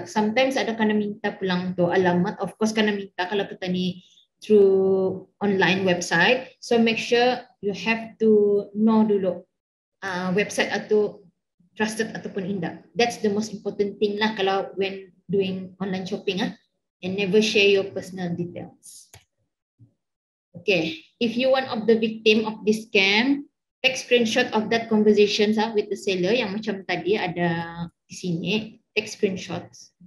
Sometimes ada kena minta pulang tu alamat, of course kena minta kalau kita ni through online website, so make sure you have to know dulu website itu trusted ataupun tidak. That's the most important thing lah kalau when doing online shopping, and never share your personal details. Okay, if you one of the victim of this scam, take screenshot of that conversations with the seller yang macam tadi ada di sini, take screenshots,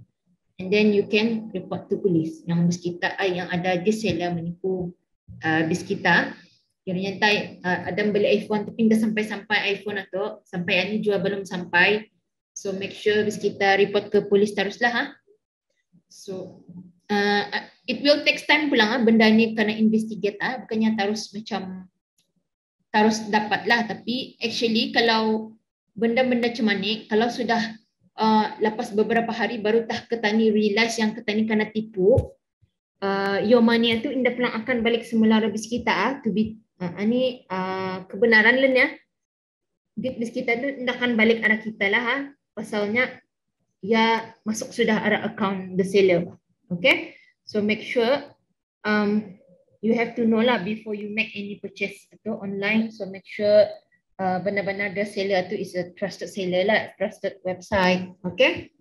and then you can report to police yang bis kita yang ada di seller menipu bis kita. Kiranya ada beli iPhone tapi tidak sampai iPhone atau sampai ini jual belum sampai. So make sure bis kita report ke polis teruslah. So it will take time pulang benda ni kena investigate bukannya terus macam terus dapatlah, tapi actually kalau benda-benda macam ni kalau sudah lepas beberapa hari baru ketani realize yang ketani kena tipu, your money tu indah pulang akan balik semula bis kita to be ini kebenaran lain ya. Bis kita tu indah akan balik arah kita lah pasalnya ya masuk sudah arah account the seller. Okay, so make sure you have to know lah before you make any purchase atau online. So make sure benar-benar the seller tu is a trusted seller lah, trusted website. Okay.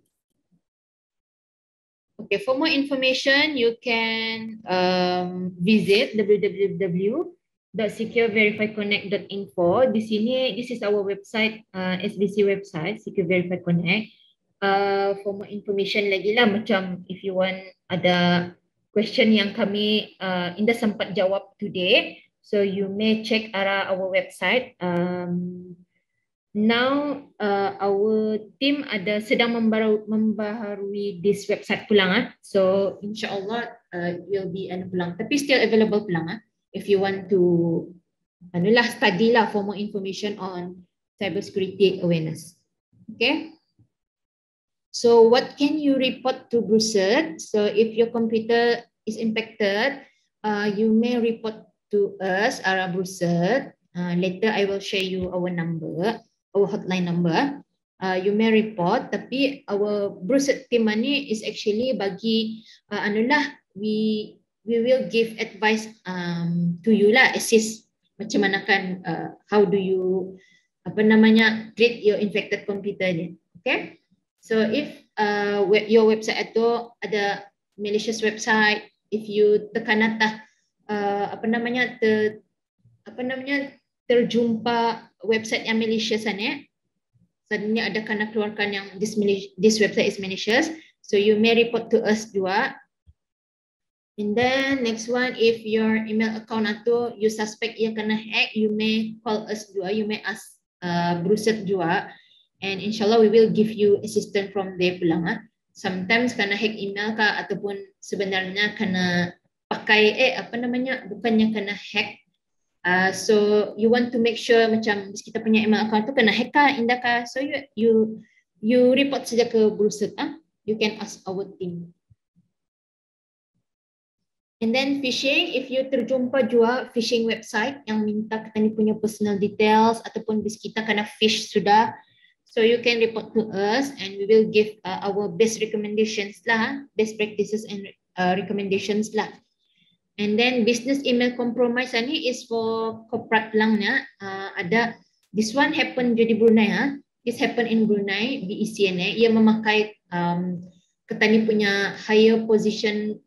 Okay, for more information you can visit www.secureverifyconnect.info. Di sini this is our website, SBC website, Secure Verify Connect. For more information lagi lah, macam if you want ada question yang kami indah sempat jawab today, so you may check our website. now our team sedang membaharui this website pulang so insyaallah will be pulang tapi still available pulang if you want to study lah for more information on cybersecurity awareness. Okay, so what can you report to BRUCERT? So if your computer is impacted, you may report to us, our BRUCERT. Later I will share you our number, our hotline number. You may report, tapi our BRUCERT team ni is actually bagi we will give advice to you lah, assist macam mana kan how do you treat your infected computer ni. Okay, so if your website itu ada malicious website, if you tekan atas terjumpa website yang malicious sebenarnya ada kena keluarkan yang this website is malicious, so you may report to us juga. And then next one, if your email account atau you suspect ia kena hack, you may call us juga, you may ask BRUCERT juga, and inshallah we will give you assistance from there pulang. Sometimes kena hack email kah ataupun sebenarnya kena pakai bukannya kena hack. So you want to make sure macam kita punya email account tu kena hack kah, indah kah, so you report saja ke BRUCERT. You can ask our team. And then phishing, if you terjumpa juga phishing website yang minta kita ni punya personal details ataupun bis kita kena fish sudah, so you can report to us and we will give our best recommendations lah, best practices and recommendations lah. And then business email compromise ni is for corporate lang na. Ada this one happen di Brunei This happen in Brunei, BECN ia memakai ketani punya higher position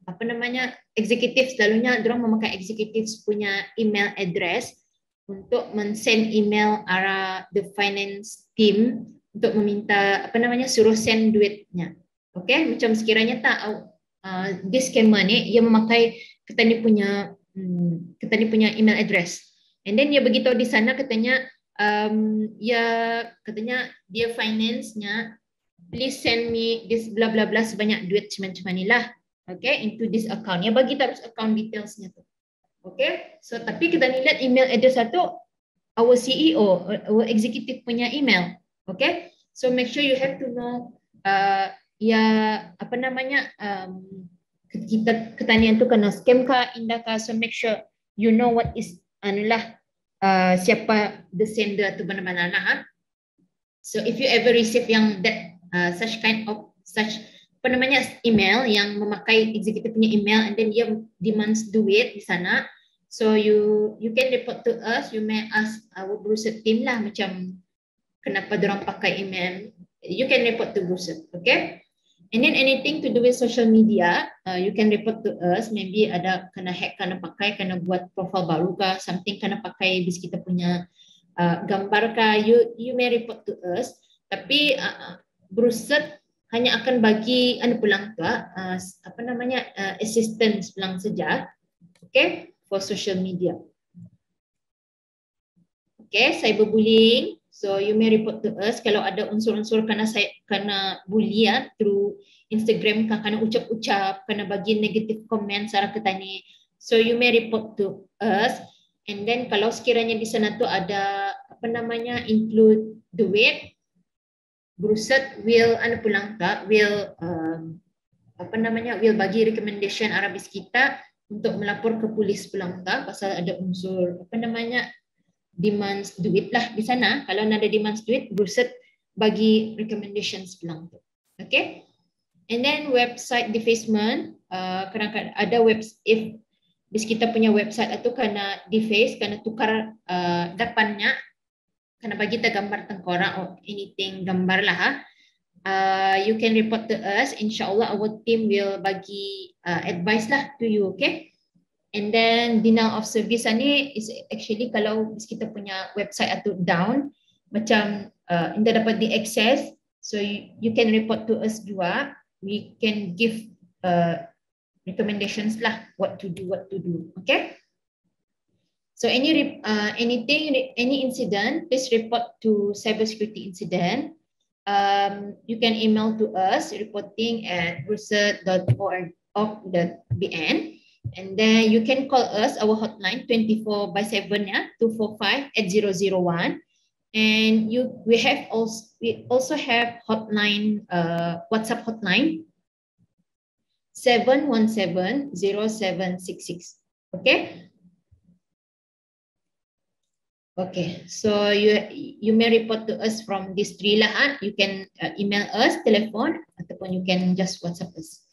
executive, selalunya dorang memakai executives punya email address untuk men-send email arah the finance team untuk meminta suruh send duitnya. Okay, macam sekiranya tak this scammer ni ia memakai ketani punya email address, and then dia beritahu di sana katanya dia finance-nya, please send me this bla bla bla sebanyak duit macam ni lah, okay, into this account. Ya bagi terus account details-nya tu. Okay, so tapi kita ni lihat email address satu our CEO, our executive punya email. Okay, so make sure you have to know kita ketanian tu kena scam kah, indah kah, so make sure you know what is siapa the sender tu benar-benar lah. So if you ever receive yang that such kind of email yang memakai executive punya email and then dia demands duit di sana, so you can report to us. You may ask our BRUCERT team lah macam kenapa dorang pakai email. You can report to BRUCERT, okay? And then anything to do with social media, you can report to us. Maybe ada kena hack, kena pakai, kena buat profile baru kah, something kena pakai bis kita punya gambar kah, you may report to us. Tapi BRUCERT hanya akan bagi pulang tu assistance pulang saja, okay, for social media. Okay, cyberbullying. So you may report to us kalau ada unsur-unsur kena bully through Instagram kah, kena ucap-ucap, kena bagi negative comment sarah ketani. So you may report to us. And then kalau sekiranya di sana tu ada include duit, BRUCERT will will bagi recommendation Arabis kita untuk melapor ke polis pulang pasal ada unsur demands duit lah di sana. Kalau ada demands duit, BRUCERT bagi recommendations pulang tu. Okay. And then website defacement, kadang-kadang ada if bis kita punya website itu kena deface, kena tukar depannya, kena bagi kita gambar tengkorak or anything gambar lah. You can report to us. InsyaAllah our team will bagi advice lah to you, okay? And then denial of service ni is actually kalau kita punya website atau down, macam tidak dapat diakses, so you can report to us juga. We can give recommendations lah what to do, okay? So any incident, please report to cybersecurity incident. You can email to us reporting@rursert.org.bn, and then you can call us our hotline 24/7 ya 245-8001. And we also have hotline WhatsApp hotline 717-0766. Okay. Okay, so you may report to us from these three lah. You can email us, telephone, ataupun you can just WhatsApp us.